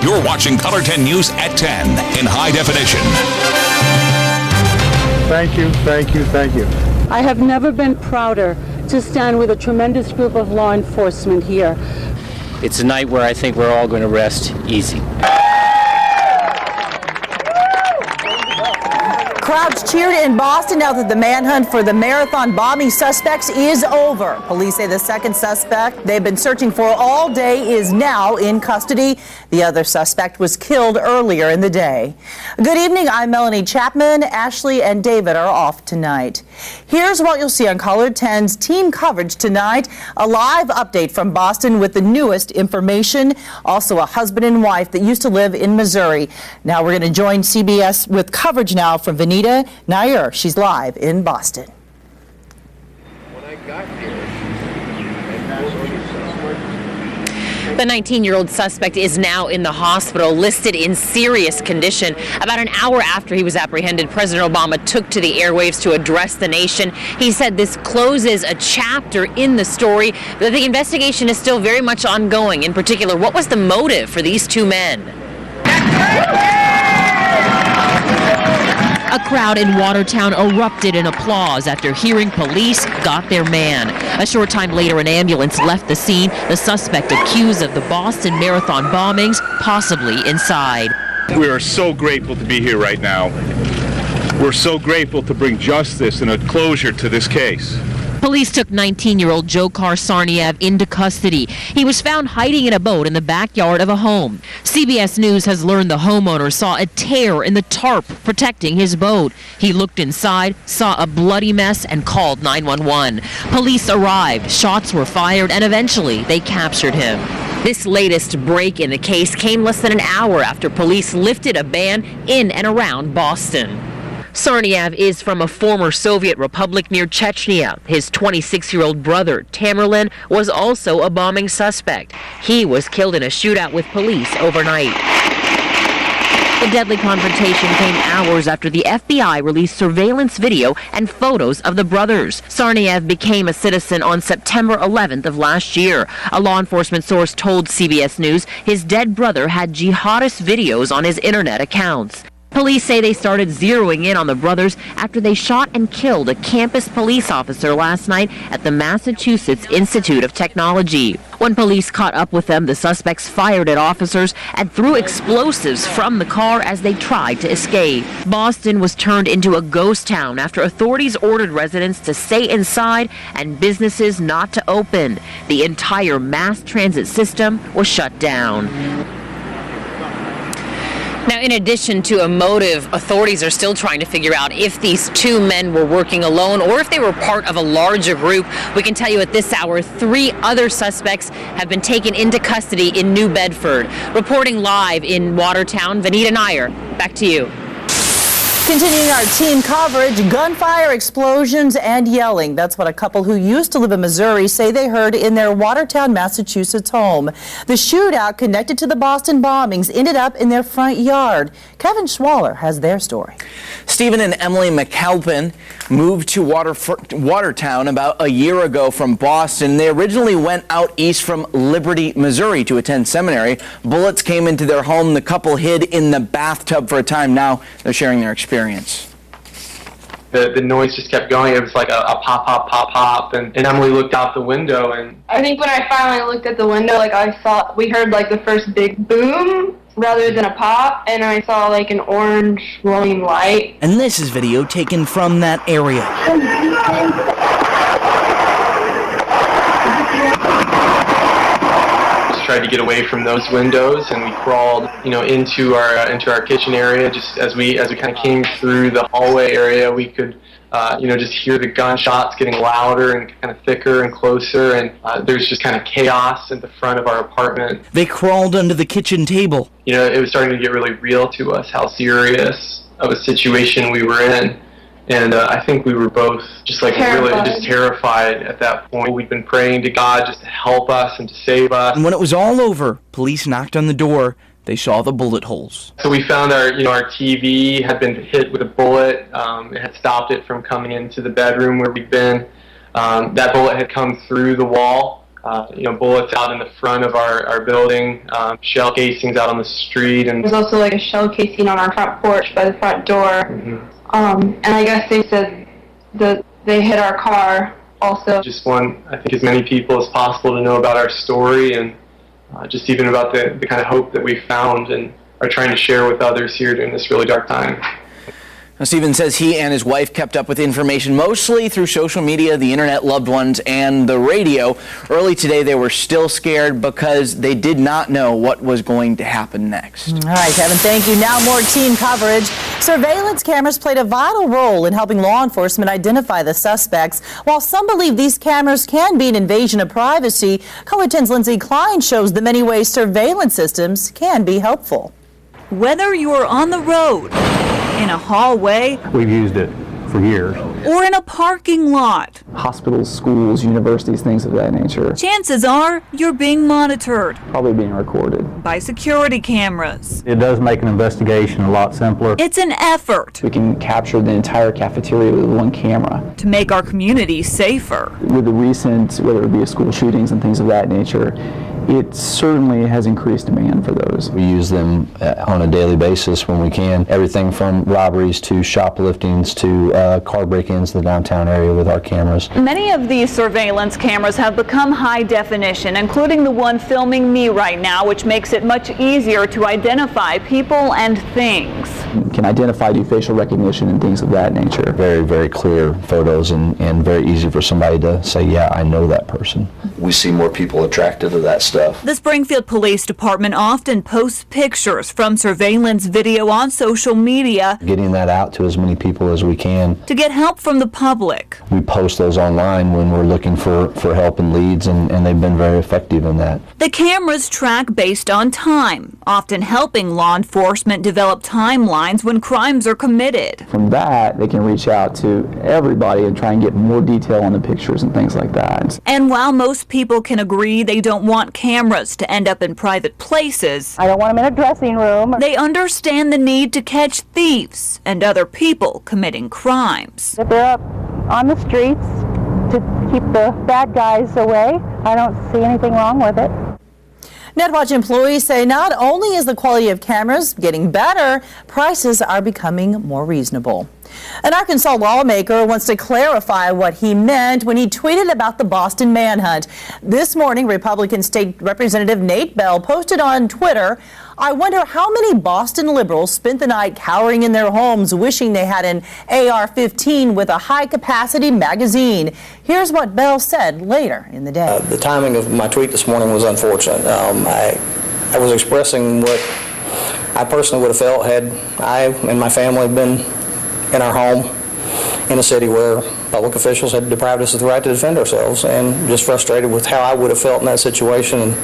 You're watching Color 10 News at 10 in high definition. Thank you, thank you, thank you. I have never been prouder to stand with a tremendous group of law enforcement here. It's a night where I think we're all going to rest easy. Crowds cheered in Boston now that the manhunt for the marathon bombing suspects is over. Police say the second suspect they've been searching for all day is now in custody. The other suspect was killed earlier in the day. Good evening, I'm Melanie Chapman. Ashley and David are off tonight. Here's what you'll see on Color 10's team coverage tonight. A live update from Boston with the newest information. Also a husband and wife that used to live in Missouri. Now we're going to join CBS with coverage now from Vanita Nair. She's live in Boston. When I got here, the 19-year-old suspect is now in the hospital, listed in serious condition. About an hour after he was apprehended, President Obama took to the airwaves to address the nation. He said this closes a chapter in the story, but the investigation is still very much ongoing. In particular, what was the motive for these two men? A crowd in Watertown erupted in applause after hearing police got their man. A short time later, an ambulance left the scene, the suspect accused of the Boston Marathon bombings possibly inside. We are so grateful to be here right now. We're so grateful to bring justice and a closure to this case. Police took 19-year-old Dzhokhar Tsarnaev into custody. He was found hiding in a boat in the backyard of a home. CBS News has learned the homeowner saw a tear in the tarp protecting his boat. He looked inside, saw a bloody mess, and called 911. Police arrived, shots were fired, and eventually they captured him. This latest break in the case came less than an hour after police lifted a ban in and around Boston. Tsarnaev is from a former Soviet republic near Chechnya. His 26-year-old brother, Tamerlan, was also a bombing suspect. He was killed in a shootout with police overnight. The deadly confrontation came hours after the FBI released surveillance video and photos of the brothers. Tsarnaev became a citizen on September 11th of last year. A law enforcement source told CBS News his dead brother had jihadist videos on his internet accounts. Police say they started zeroing in on the brothers after they shot and killed a campus police officer last night at the Massachusetts Institute of Technology. When police caught up with them, the suspects fired at officers and threw explosives from the car as they tried to escape. Boston was turned into a ghost town after authorities ordered residents to stay inside and businesses not to open. The entire mass transit system was shut down. Now, in addition to a motive, authorities are still trying to figure out if these two men were working alone or if they were part of a larger group. We can tell you at this hour, 3 other suspects have been taken into custody in New Bedford. Reporting live in Watertown, Vanita Nair, back to you. Continuing our team coverage, gunfire, explosions, and yelling. That's what a couple who used to live in Missouri say they heard in their Watertown, Massachusetts home. The shootout connected to the Boston bombings ended up in their front yard. Kevin Schwaller has their story. Stephen and Emily McAlpin moved to Watertown about a year ago from Boston. They originally went out east from Liberty, Missouri to attend seminary. Bullets came into their home. The couple hid in the bathtub for a time. Now they're sharing their experience. The noise just kept going. It was like a pop, pop, pop, pop. And Emily looked out the window. And I think when I finally looked at the window, we heard like the first big boom rather than a pop. And I saw like an orange glowing light. And this is video taken from that area. Tried to get away from those windows, and we crawled, into our kitchen area. Just as we kind of came through the hallway area, we could, just hear the gunshots getting louder and kind of thicker and closer, and there's just kind of chaos at the front of our apartment. They crawled under the kitchen table. It was starting to get really real to us how serious of a situation we were in. And I think we were both just terrified at that point. We'd been praying to God just to help us and to save us. And when it was all over, police knocked on the door. They saw the bullet holes. So we found our TV had been hit with a bullet. It had stopped it from coming into the bedroom where we'd been. That bullet had come through the wall bullets out in the front of our building, shell casings out on the street. And there's also like a shell casing on our front porch by the front door. Mm-hmm. And I guess they said that they hit our car also. Just want, I think, as many people as possible to know about our story and just even about the kind of hope that we found and are trying to share with others here during this really dark time. Now, Stephen says he and his wife kept up with information mostly through social media, the internet, loved ones, and the radio. Early today, they were still scared because they did not know what was going to happen next. All right, Kevin, thank you. Now more team coverage. Surveillance cameras played a vital role in helping law enforcement identify the suspects. While some believe these cameras can be an invasion of privacy, KOLR 10's Lindsay Klein shows the many ways surveillance systems can be helpful. Whether you're on the road, in a hallway, We've used it for years. or in a parking lot, Hospitals, schools, universities, things of that nature. chances are you're being monitored Probably being recorded. by security cameras. It does make an investigation a lot simpler. It's an effort We can capture the entire cafeteria with one camera. to make our community safer. With the recent, whether it be school shootings and things of that nature, it certainly has increased demand for those. We use them on a daily basis when we can. Everything from robberies to shopliftings to car break-ins to the downtown area with our cameras. Many of these surveillance cameras have become high definition, including the one filming me right now, which makes it much easier to identify people and things. Can identify, do facial recognition and things of that nature. Very, very clear photos and very easy for somebody to say, yeah, I know that person. We see more people attracted to that stuff. The Springfield Police Department often posts pictures from surveillance video on social media Getting that out to as many people as we can. to get help from the public. We post those online when we're looking for help and leads, and they've been very effective in that. The cameras track based on time, often helping law enforcement develop timelines when crimes are committed. From that, they can reach out to everybody and try and get more detail on the pictures and things like that. And while most people can agree they don't want cameras to end up in private places, I don't want them in a dressing room. they understand the need to catch thieves and other people committing crimes. If they're up on the streets to keep the bad guys away, I don't see anything wrong with it. NetWatch employees say not only is the quality of cameras getting better, prices are becoming more reasonable. An Arkansas lawmaker wants to clarify what he meant when he tweeted about the Boston manhunt. This morning, Republican State Representative Nate Bell posted on Twitter, "I wonder how many Boston liberals spent the night cowering in their homes wishing they had an AR-15 with a high-capacity magazine." Here's what Bell said later in the day. The timing of my tweet this morning was unfortunate. I was expressing what I personally would have felt had I and my family been in our home in a city where public officials had deprived us of the right to defend ourselves, and just frustrated with how I would have felt in that situation, and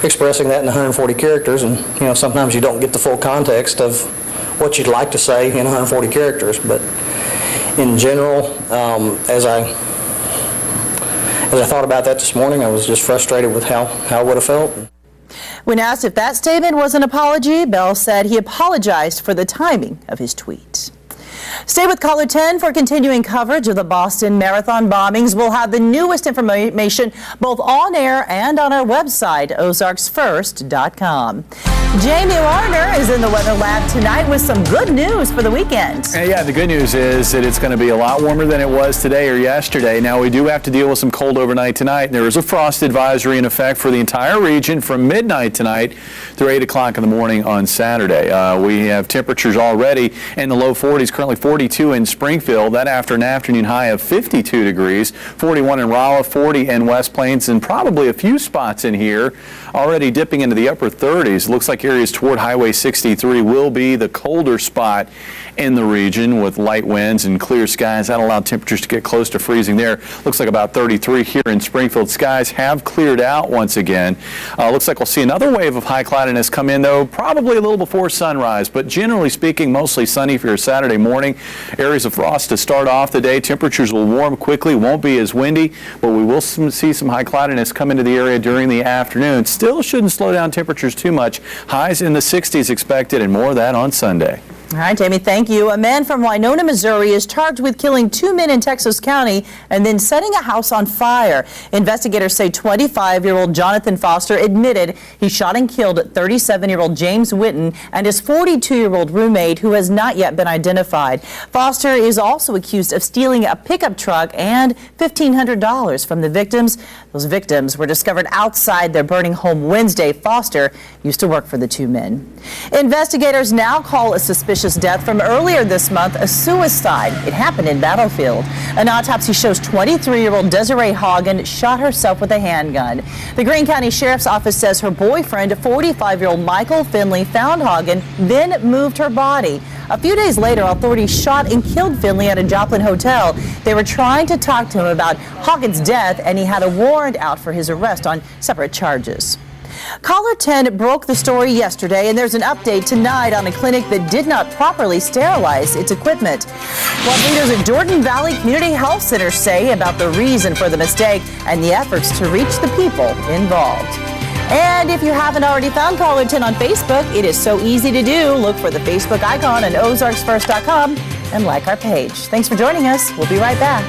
expressing that in 140 characters. And sometimes you don't get the full context of what you'd like to say in 140 characters, but in general, as I thought about that this morning, I was just frustrated with how I would have felt. When asked if that statement was an apology, Bell said he apologized for the timing of his tweet. Stay with KOLR 10 for continuing coverage of the Boston Marathon bombings. We'll have the newest information both on air and on our website, ozarksfirst.com. Jamie Warner is in the weather lab tonight with some good news for the weekend. Yeah, the good news is that it's going to be a lot warmer than it was today or yesterday. Now, we do have to deal with some cold overnight tonight. There is a frost advisory in effect for the entire region from midnight tonight through 8 o'clock in the morning on Saturday. We have temperatures already in the low 40s, currently 42 in Springfield. That after an afternoon high of 52 degrees, 41 in Rolla, 40 in West Plains, and probably a few spots in here already dipping into the upper 30s. Looks like areas toward Highway 63 will be the colder spot in the region with light winds and clear skies. That'll allow temperatures to get close to freezing there. Looks like about 33 here in Springfield. Skies have cleared out once again. Looks like we'll see another wave of high cloudiness come in, though, probably a little before sunrise, but generally speaking, mostly sunny for your Saturday morning. Areas of frost to start off the day. Temperatures will warm quickly, won't be as windy, but we will see some high cloudiness come into the area during the afternoon. Still shouldn't slow down temperatures too much. Highs in the 60s expected, and more of that on Sunday. All right, Jamie, thank you. A man from Winona, Missouri is charged with killing 2 men in Texas County and then setting a house on fire. Investigators say 25-year-old Jonathan Foster admitted he shot and killed 37-year-old James Witten and his 42-year-old roommate, who has not yet been identified. Foster is also accused of stealing a pickup truck and $1,500 from the victims. Those victims were discovered outside their burning home Wednesday. Foster used to work for the 2 men. Investigators now call a suspicious death from earlier this month a suicide. It happened in Battlefield. An autopsy shows 23-year-old Desiree Hagen shot herself with a handgun. The Greene County Sheriff's Office says her boyfriend, 45-year-old Michael Finley, found Hagen, then moved her body. A few days later, authorities shot and killed Finley at a Joplin hotel. They were trying to talk to him about Hagen's death, and he had a warrant out for his arrest on separate charges. Caller 10 broke the story yesterday, and there's an update tonight on a clinic that did not properly sterilize its equipment. What leaders at Jordan Valley Community Health Center say about the reason for the mistake and the efforts to reach the people involved. And if you haven't already found Caller 10 on Facebook, it is so easy to do. Look for the Facebook icon on ozarksfirst.com and like our page. Thanks for joining us. We'll be right back.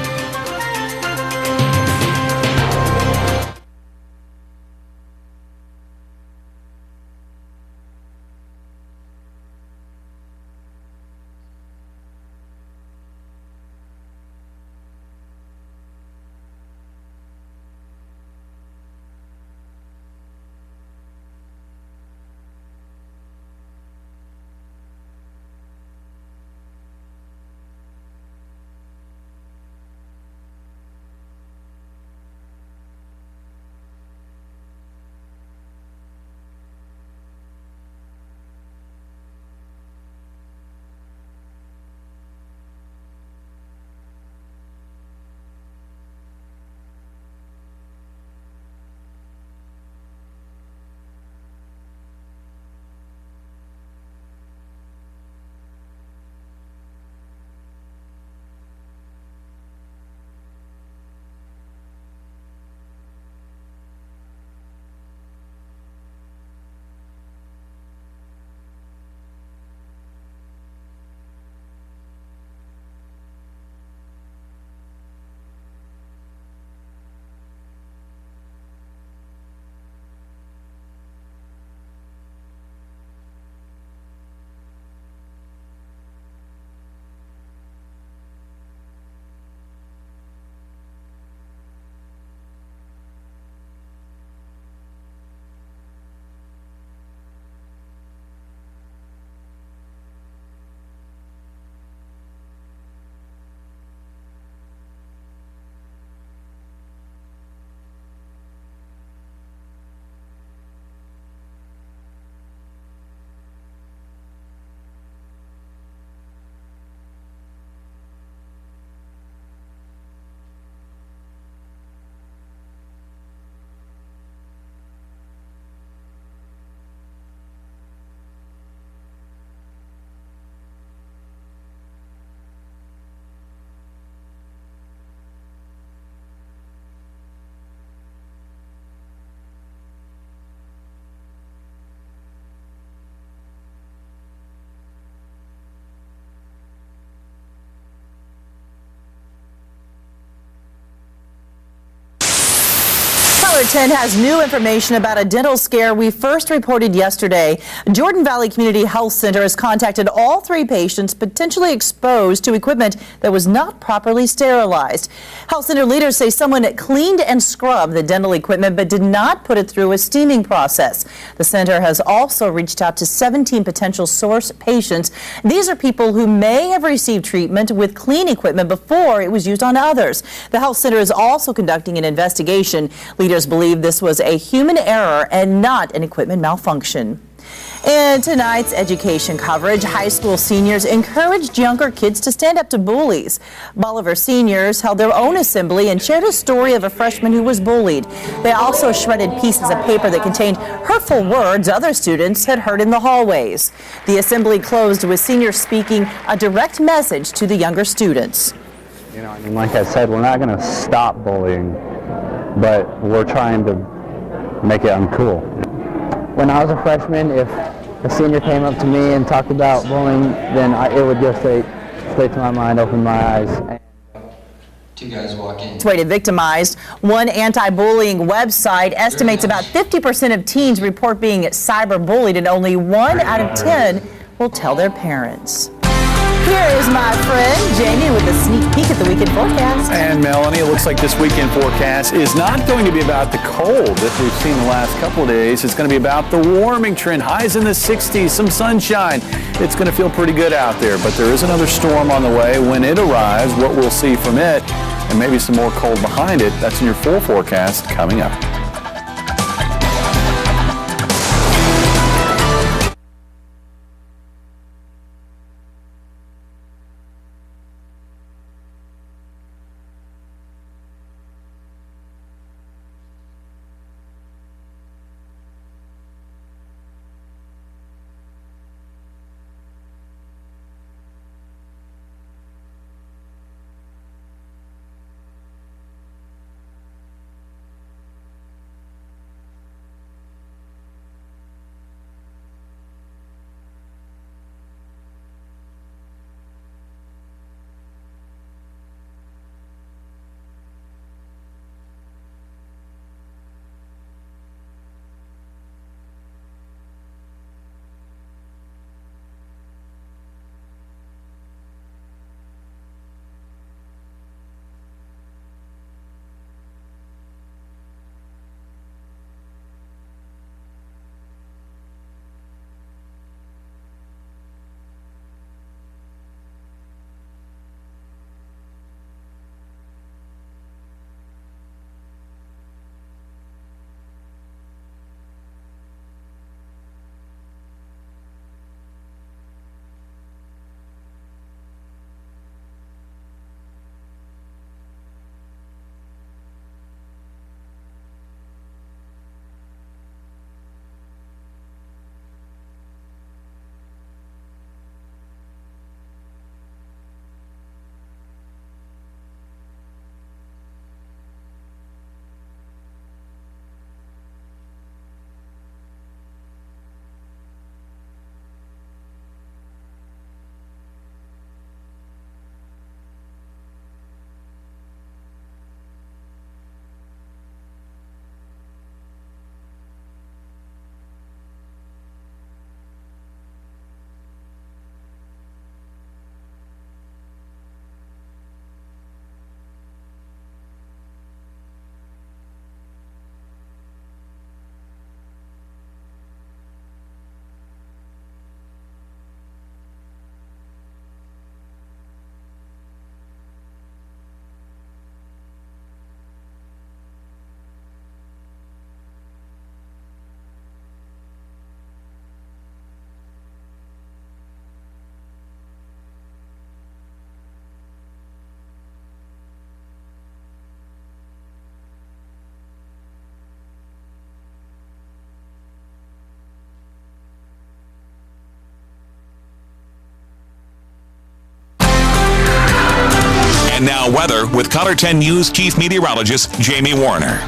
Caller 10 has new information about a dental scare we first reported yesterday. Jordan Valley Community Health Center has contacted all 3 patients potentially exposed to equipment that was not properly sterilized. Health center leaders say someone cleaned and scrubbed the dental equipment but did not put it through a steaming process. The center has also reached out to 17 potential source patients. These are people who may have received treatment with clean equipment before it was used on others. The health center is also conducting an investigation. Leaders believe this was a human error and not an equipment malfunction. In tonight's education coverage, high school seniors encouraged younger kids to stand up to bullies. Bolivar seniors held their own assembly and shared a story of a freshman who was bullied. They also shredded pieces of paper that contained hurtful words other students had heard in the hallways. The assembly closed with seniors speaking a direct message to the younger students. You know, I mean, like I said, we're not going to stop bullying, but we're trying to make it uncool. When I was a freshman, if a senior came up to me and talked about bullying, then it would go straight to my mind, open my eyes. Two guys walk in. Rated victimized. One anti-bullying website estimates about 50% of teens report being cyberbullied, and only 1 out of 10 will tell their parents. Here is my friend Jamie with a sneak peek at the weekend forecast. And Melanie, it looks like this weekend forecast is not going to be about the cold that we've seen the last couple of days. It's going to be about the warming trend. Highs in the 60s, some sunshine. It's going to feel pretty good out there, but there is another storm on the way. When it arrives, what we'll see from it, and maybe some more cold behind it, that's in your full forecast coming up. And now weather with Color 10 News Chief Meteorologist Jamie Warner.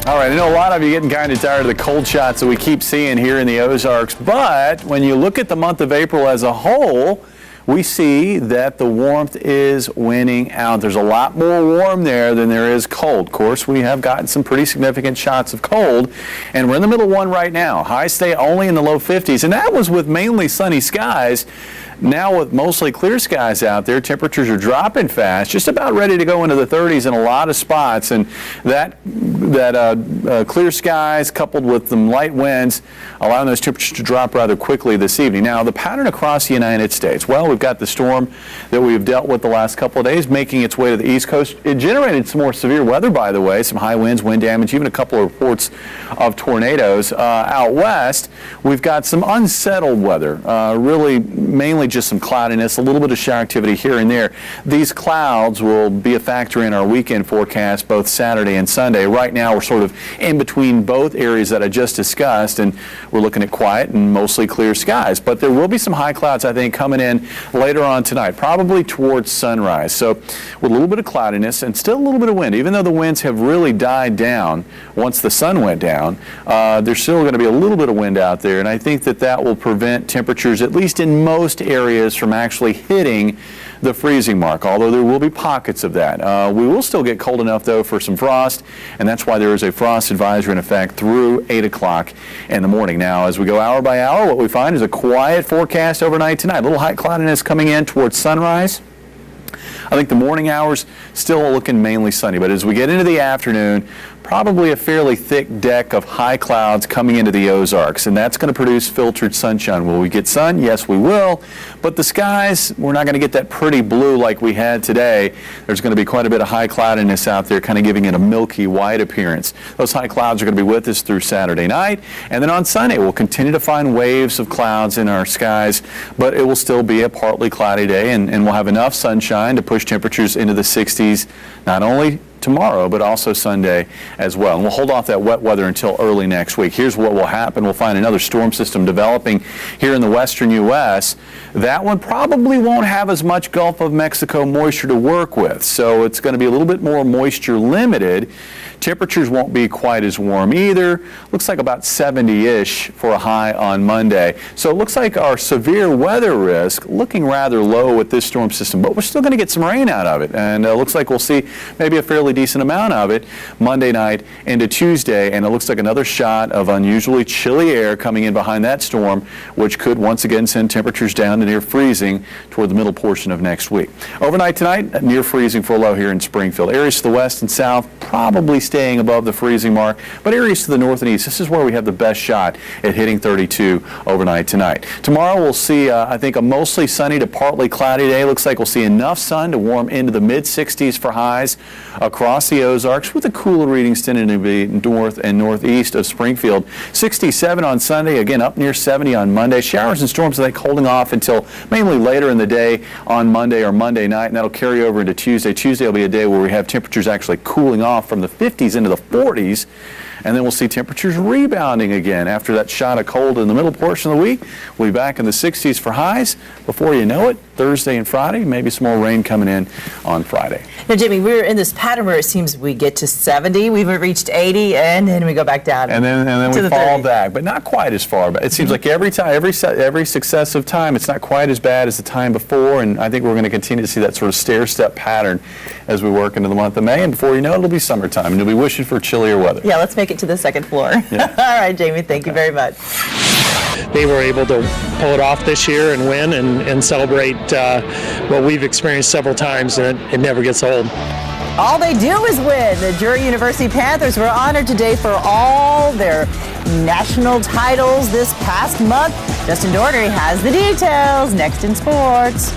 All right, I know a lot of you getting kind of tired of the cold shots that we keep seeing here in the Ozarks, but when you look at the month of April as a whole, we see that the warmth is winning out. There's a lot more warm there than there is cold. Of course, we have gotten some pretty significant shots of cold, and we're in the middle of one right now. Highs stay only in the low 50s, and that was with mainly sunny skies. Now with mostly clear skies out there, temperatures are dropping fast, just about ready to go into the 30s in a lot of spots. And that clear skies coupled with some light winds allowing those temperatures to drop rather quickly this evening. Now the pattern across the United States, well, we've got the storm that we've dealt with the last couple of days making its way to the East Coast. It generated some more severe weather, by the way, some high winds, wind damage, even a couple of reports of tornadoes. Out west, we've got some unsettled weather, really mainly just some cloudiness, a little bit of shower activity here and there. These clouds will be a factor in our weekend forecast both Saturday and Sunday. Right now we're sort of in between both areas that I just discussed, and we're looking at quiet and mostly clear skies. But there will be some high clouds, I think, coming in later on tonight, probably towards sunrise. So with a little bit of cloudiness and still a little bit of wind, even though the winds have really died down once the sun went down, there's still going to be a little bit of wind out there, and I think that will prevent temperatures, at least in most areas, from actually hitting the freezing mark, although there will be pockets of that. We will still get cold enough, though, for some frost, and that's why there is a frost advisory in effect through 8 o'clock in the morning. Now, as we go hour by hour, what we find is a quiet forecast overnight tonight. A little high cloudiness coming in towards sunrise. I think the morning hours still looking mainly sunny, but as we get into the afternoon, probably a fairly thick deck of high clouds coming into the Ozarks, and that's going to produce filtered sunshine. Will we get sun? Yes, we will, but the skies, we're not going to get that pretty blue like we had today. There's going to be quite a bit of high cloudiness out there, kind of giving it a milky white appearance. Those high clouds are going to be with us through Saturday night, and then on Sunday we'll continue to find waves of clouds in our skies, but it will still be a partly cloudy day, and we'll have enough sunshine to push temperatures into the 60s, not only tomorrow, but also Sunday as well. And we'll hold off that wet weather until early next week. Here's what will happen. We'll find another storm system developing here in the western U.S. That one probably won't have as much Gulf of Mexico moisture to work with, so it's going to be a little bit more moisture limited. Temperatures won't be quite as warm either. Looks like about 70-ish for a high on Monday. So it looks like our severe weather risk looking rather low with this storm system, but we're still going to get some rain out of it. And it looks like we'll see maybe a fairly decent amount of it Monday night into Tuesday. And it looks like another shot of unusually chilly air coming in behind that storm, which could once again send temperatures down to near freezing toward the middle portion of next week. Overnight tonight, near freezing for a low here in Springfield. Areas to the west and south probably staying above the freezing mark, but areas to the north and east, this is where we have the best shot at hitting 32 overnight tonight. Tomorrow we'll see, I think, a mostly sunny to partly cloudy day. Looks like we'll see enough sun to warm into the mid-60s for highs across the Ozarks, with the cooler readings tending to be north and northeast of Springfield. 67 on Sunday, again up near 70 on Monday. Showers and storms, I think, holding off until mainly later in the day on Monday or Monday night, and that'll carry over into Tuesday. Tuesday will be a day where we have temperatures actually cooling off from the 50s into the 40s, and then we'll see temperatures rebounding again after that shot of cold in the middle portion of the week. We'll be back in the 60s for highs. Before you know it, Thursday and Friday, maybe some more rain coming in on Friday. Now, Jimmy, we're in this pattern where it seems we get to 70, we've reached 80, and then we go back down. And then we fall back, but not quite as far back. It seems like every time, every successive time, it's not quite as bad as the time before, and I think we're going to continue to see that sort of stair-step pattern as we work into the month of May, and before you know it, it'll be summertime, and you'll be wishing for chillier weather. Yeah, let's make it to the second floor. Yeah. All right, Jamie, thank you very much. They were able to pull it off this year and win and celebrate what we've experienced several times, and it never gets old. All they do is win. The Drury University Panthers were honored today for all their national titles this past month. Justin Daugherty has the details next in sports.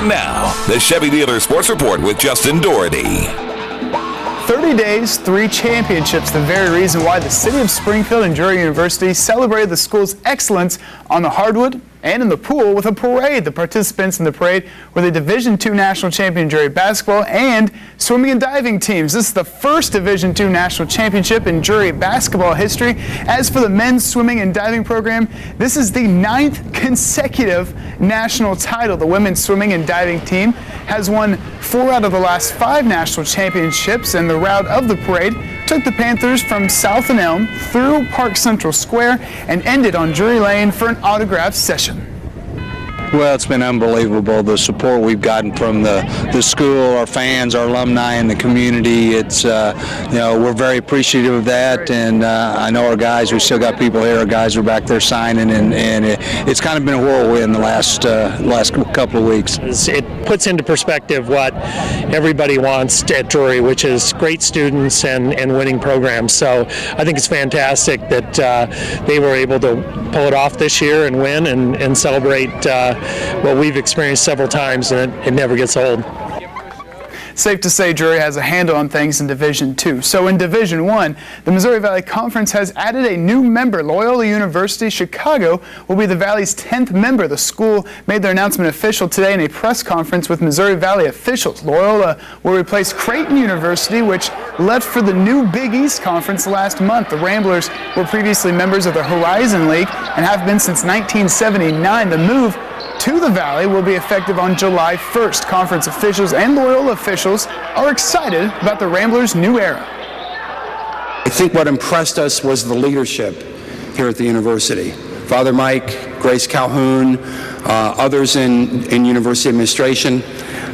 And now, the Chevy Dealer Sports Report with Justin Doherty. 30 days, 3 championships, the very reason why the city of Springfield and Drury University celebrated the school's excellence on the hardwood and in the pool with a parade. The participants in the parade were the Division II National Champion Drury basketball and swimming and diving teams. This is the first Division II National Championship in Drury basketball history. As for the men's swimming and diving program, this is the 9th consecutive national title. The women's swimming and diving team has won 4 out of the last 5 national championships, and the route of the parade took the Panthers from South and Elm through Park Central Square and ended on Drury Lane for an autograph session. Well, it's been unbelievable, the support we've gotten from the school, our fans, our alumni, and the community. It's, we're very appreciative of that, and I know our guys, we still got people here, our guys are back there signing, and it's kind of been a whirlwind the last couple of weeks. It puts into perspective what everybody wants at Drury, which is great students and winning programs. So I think it's fantastic that they were able to pull it off this year and win and celebrate what we've experienced several times, and it never gets old. Safe to say Drury has a handle on things in Division II. So in Division I, the Missouri Valley Conference has added a new member. Loyola University Chicago will be the Valley's 10th member. The school made their announcement official today in a press conference with Missouri Valley officials. Loyola will replace Creighton University, which left for the new Big East Conference last month. The Ramblers were previously members of the Horizon League and have been since 1979. The move to the Valley will be effective on July 1st. Conference officials and Loyola officials are excited about the Ramblers' new era. I think what impressed us was the leadership here at the university. Father Mike, Grace Calhoun, others in university administration.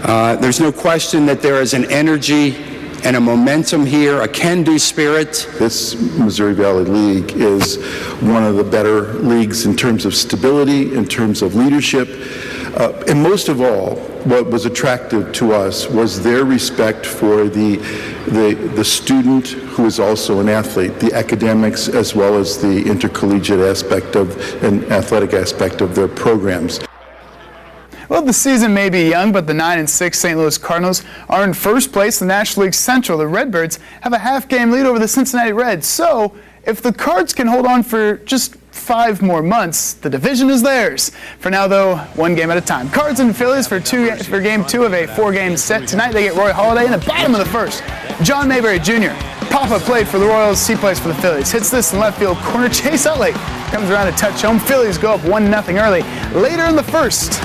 There's no question that there is an energy and a momentum here, a can-do spirit. This Missouri Valley League is one of the better leagues in terms of stability, in terms of leadership, and most of all, what was attractive to us was their respect for the student who is also an athlete, the academics as well as the intercollegiate aspect of and athletic aspect of their programs. Well, the season may be young, but the 9-6 St. Louis Cardinals are in first place in the National League Central. The Redbirds have a half-game lead over the Cincinnati Reds. So, if the Cards can hold on for just 5 more months, the division is theirs. For now, though, 1 game at a time. Cards and Phillies for Game 2 of a 4-game set. Tonight, they get Roy Halladay in the bottom of the first. John Mayberry Jr. Papa played for the Royals. He plays for the Phillies. Hits this in left field corner. Chase Utley comes around to touch home. Phillies go up 1-0 early. Later in the first,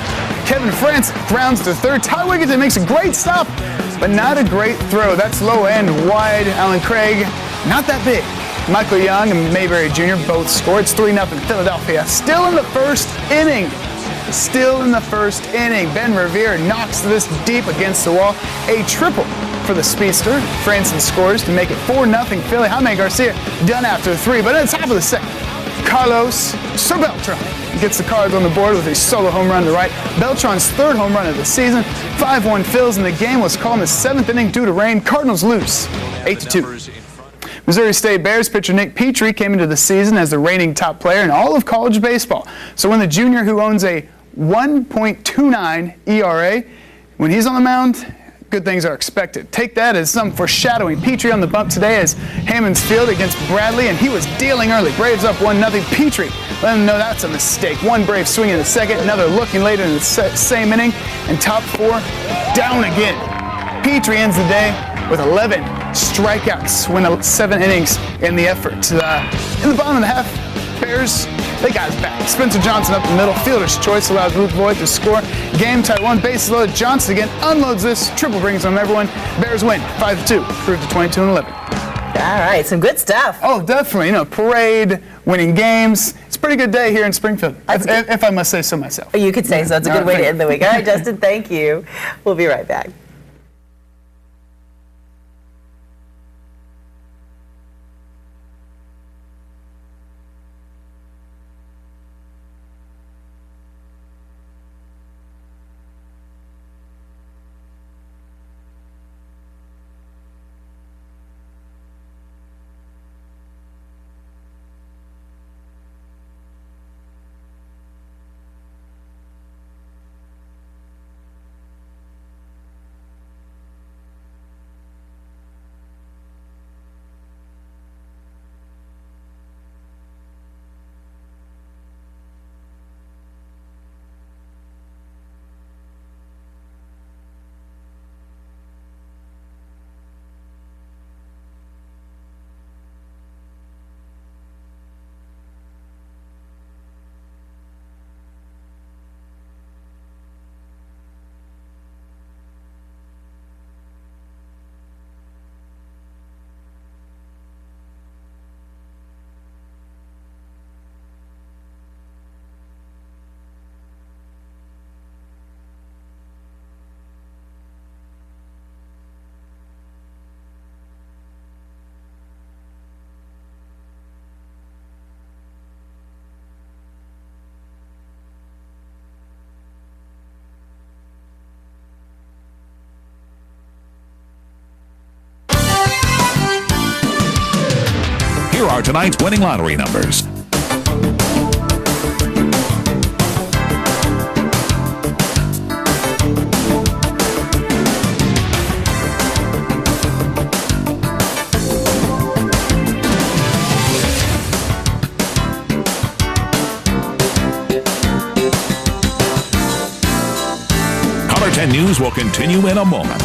Kevin France grounds to third. Ty Wigginton makes a great stop, but not a great throw. That's low end wide. Alan Craig, not that big. Michael Young and Mayberry Jr. both scored. It's 3-0 Philadelphia. Still in the first inning. Ben Revere knocks this deep against the wall. A triple for the speedster. Franson scores to make it 4-0 Philly. Jaime Garcia done after 3, but at the top of the second, Carlos Beltran gets the Cards on the board with a solo home run to right. Beltran's 3rd home run of the season. 5-1 Phils, and the game was called in the 7th inning due to rain. Cardinals lose 8-2. Missouri State Bears pitcher Nick Petrie came into the season as the reigning top player in all of college baseball. So when the junior who owns a 1.29 ERA, when he's on the mound, good things are expected. Take that as some foreshadowing. Petrie on the bump today as Hammonds Field against Bradley, and he was dealing early. Braves up 1-0. Petrie let him know that's a mistake. One Brave swing in the second, another looking later in the same inning, and top 4 down again. Petrie ends the day with 11 strikeouts, win 7 innings in the effort. In the bottom of the half, Bears, they got his back. Spencer Johnson up the middle. Fielder's choice allows Luke Voigt to score. Game tie 1, bases loaded. Johnson again unloads this. Triple brings home everyone. Bears win 5-2, improved to 22-11. All right, some good stuff. Oh, definitely. Parade, winning games. It's a pretty good day here in Springfield, if I must say so myself. You could say so. It's a good way to end the week. All right, Justin, thank you. We'll be right back. Here are tonight's winning lottery numbers. Color 10 News will continue in a moment.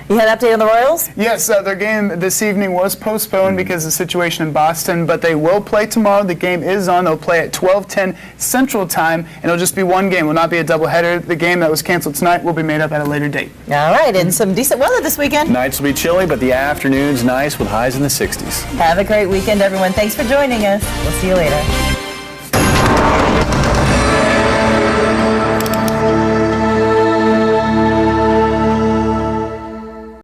You had an update on the Royals? Yes, their game this evening was postponed because of the situation in Boston, but they will play tomorrow. The game is on. They'll play at 12:10 Central Time, and it'll just be one game. It will not be a doubleheader. The game that was canceled tonight will be made up at a later date. All right, and some decent weather this weekend. Nights will be chilly, but the afternoon's nice with highs in the 60s. Have a great weekend, everyone. Thanks for joining us. We'll see you later.